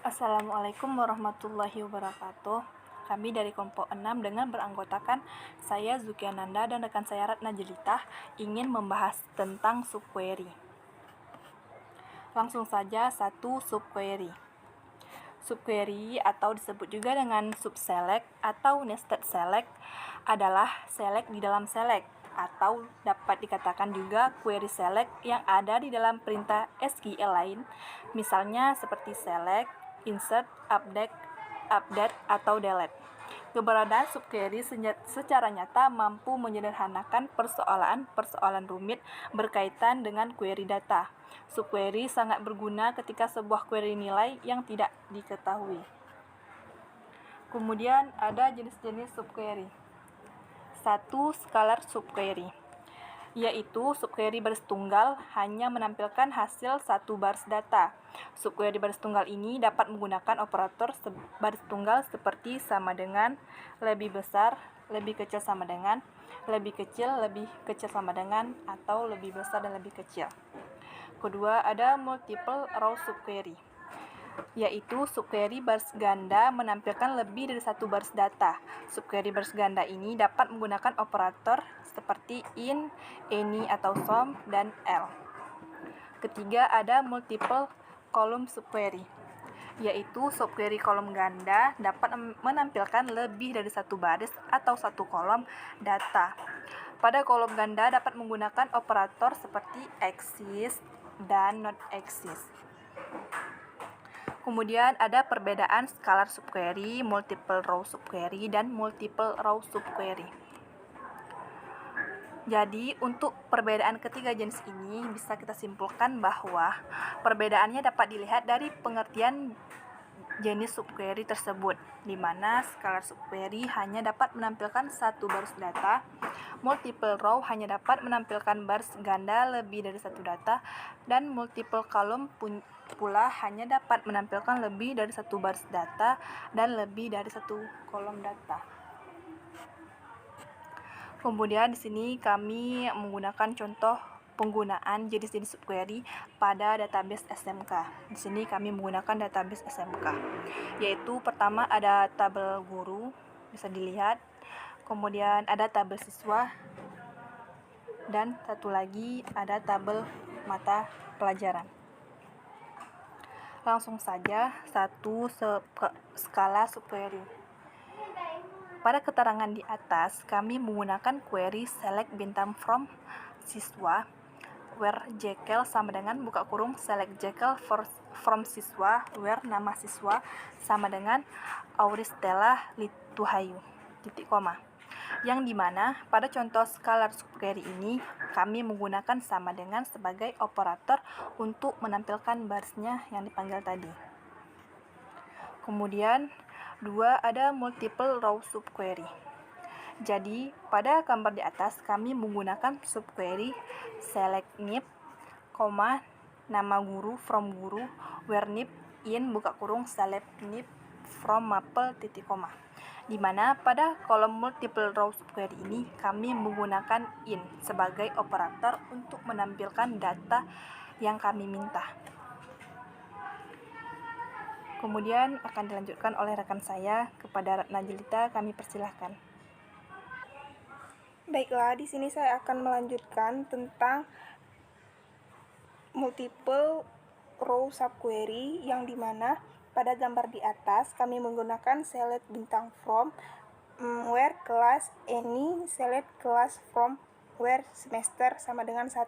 Assalamualaikum warahmatullahi wabarakatuh. Kami dari kelompok 6 dengan beranggotakan saya Zukiananda dan rekan saya Ratna Jelitah ingin membahas tentang subquery. Langsung saja satu subquery. Subquery atau disebut juga dengan subselect atau nested select adalah select di dalam select atau dapat dikatakan juga query select yang ada di dalam perintah SQL lain, misalnya seperti select, insert, update, atau delete. Keberadaan subquery secara nyata mampu menyederhanakan persoalan rumit berkaitan dengan query data. Subquery sangat berguna ketika sebuah query nilai yang tidak diketahui. Kemudian ada jenis-jenis subquery. 1. Scalar subquery, yaitu subquery baris tunggal hanya menampilkan hasil satu baris data. Subquery baris tunggal ini dapat menggunakan operator baris tunggal seperti sama dengan, lebih besar, lebih kecil sama dengan, lebih kecil sama dengan, atau lebih besar dan lebih kecil. Kedua, ada multiple row subquery, yaitu subquery baris ganda menampilkan lebih dari satu baris data. Subquery baris ganda ini dapat menggunakan operator seperti in, any atau sum, dan L. Ketiga, ada multiple column subquery, yaitu subquery kolom ganda dapat menampilkan lebih dari satu baris atau satu kolom data. Pada kolom ganda dapat menggunakan operator seperti exist dan not exist. Kemudian ada perbedaan scalar subquery, multiple row subquery, dan multiple row subquery. Jadi, untuk perbedaan ketiga jenis ini bisa kita simpulkan bahwa perbedaannya dapat dilihat dari pengertian jenis subquery tersebut, di mana scalar subquery hanya dapat menampilkan satu baris data, multiple row hanya dapat menampilkan baris ganda lebih dari satu data, dan multiple column pula hanya dapat menampilkan lebih dari satu baris data dan lebih dari satu kolom data. Kemudian di sini kami menggunakan contoh penggunaan jenis-jenis subquery pada database SMK. Di sini kami menggunakan database SMK, yaitu pertama ada tabel guru, bisa dilihat. Kemudian ada tabel siswa, dan satu lagi ada tabel mata pelajaran. Langsung saja satu skala subquery. Pada keterangan di atas, kami menggunakan query select bintang from siswa, where Jekyll sama dengan buka kurung select Jekyll from siswa, where nama siswa sama dengan Auristella Lituhayu, titik koma. Yang dimana pada contoh scalar subquery ini, kami menggunakan sama dengan sebagai operator untuk menampilkan barisnya yang dipanggil tadi. Kemudian 2, ada multiple row subquery. Jadi, pada gambar di atas kami menggunakan subquery select nib, nama guru from guru, where nib in buka kurung select nib from maple titik koma. Di mana pada kolom multiple row subquery ini kami menggunakan in sebagai operator untuk menampilkan data yang kami minta. Kemudian akan dilanjutkan oleh rekan saya. Kepada Ratna Jelitah kami persilahkan. Baiklah, di sini saya akan melanjutkan tentang multiple row subquery, yang dimana pada gambar di atas kami menggunakan select bintang from, where class any, select class from, where semester sama dengan 1.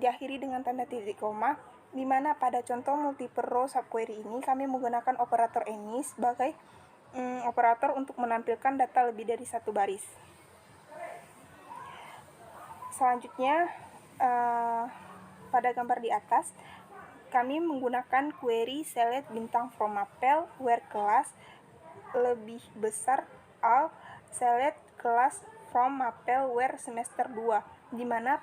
Diakhiri dengan tanda titik koma, di mana pada contoh multiple row subquery ini kami menggunakan operator any sebagai operator untuk menampilkan data lebih dari satu baris. Selanjutnya, pada gambar di atas kami menggunakan query select bintang from mapel, where class lebih besar all, select class from mapel, where semester 2, di mana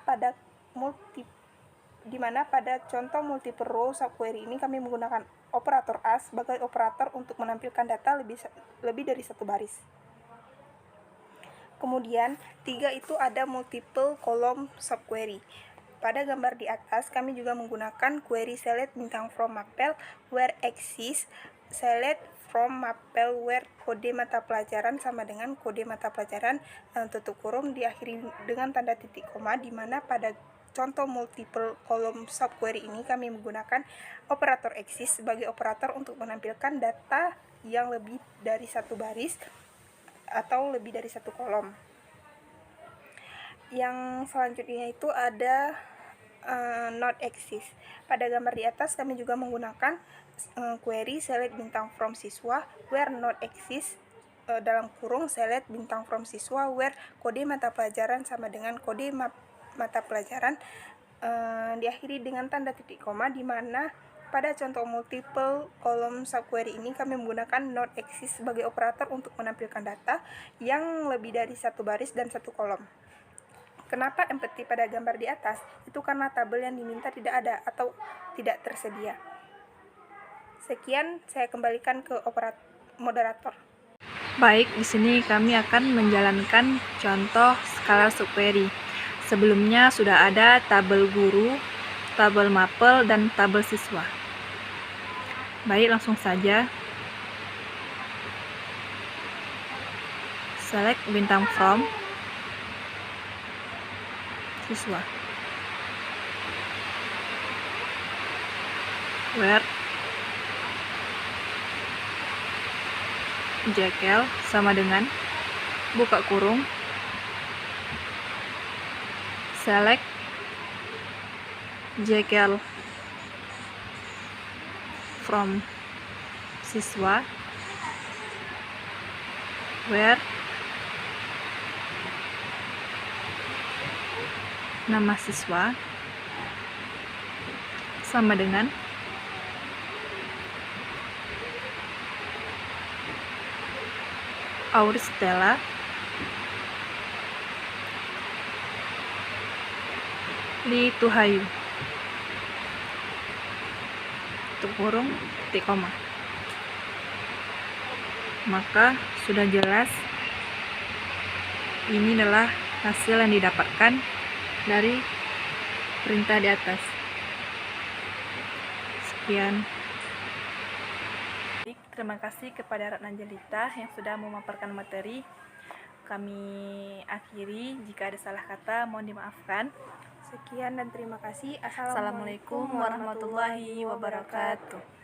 pada contoh multiple row subquery ini kami menggunakan operator as sebagai operator untuk menampilkan data lebih dari satu baris. Kemudian 3 itu ada multiple column subquery. Pada gambar di atas kami juga menggunakan query select bintang from mapel, where exist select from mapel where kode mata pelajaran sama dengan kode mata pelajaran tutup kurung diakhiri dengan tanda titik koma, di mana pada contoh multiple column subquery ini kami menggunakan operator exist sebagai operator untuk menampilkan data yang lebih dari satu baris atau lebih dari satu kolom. Yang selanjutnya itu ada not exist. Pada gambar di atas kami juga menggunakan query select bintang from siswa where not exist dalam kurung select bintang from siswa where kode mata pelajaran sama dengan kode mata pelajaran diakhiri dengan tanda titik koma, di mana pada contoh multiple column subquery ini kami menggunakan not exist sebagai operator untuk menampilkan data yang lebih dari satu baris dan satu kolom. Kenapa empty pada gambar di atas? Itu karena tabel yang diminta tidak ada atau tidak tersedia. Sekian, saya kembalikan ke moderator. Baik, di sini kami akan menjalankan contoh scalar subquery. Sebelumnya sudah ada tabel guru, tabel mapel, dan tabel siswa. Baik, langsung saja. Select bintang from siswa where Jekyll sama dengan buka kurung select Jekyll from siswa where nama siswa sama dengan Auristella Lituhayu tutup kurung titik koma. Maka sudah jelas ini adalah hasil yang didapatkan dari perintah di atas. Sekian. Terima kasih kepada Ratna Jelita yang sudah memaparkan materi. Kami akhiri, jika ada salah kata mohon dimaafkan. Sekian dan terima kasih. Assalamualaikum warahmatullahi wabarakatuh.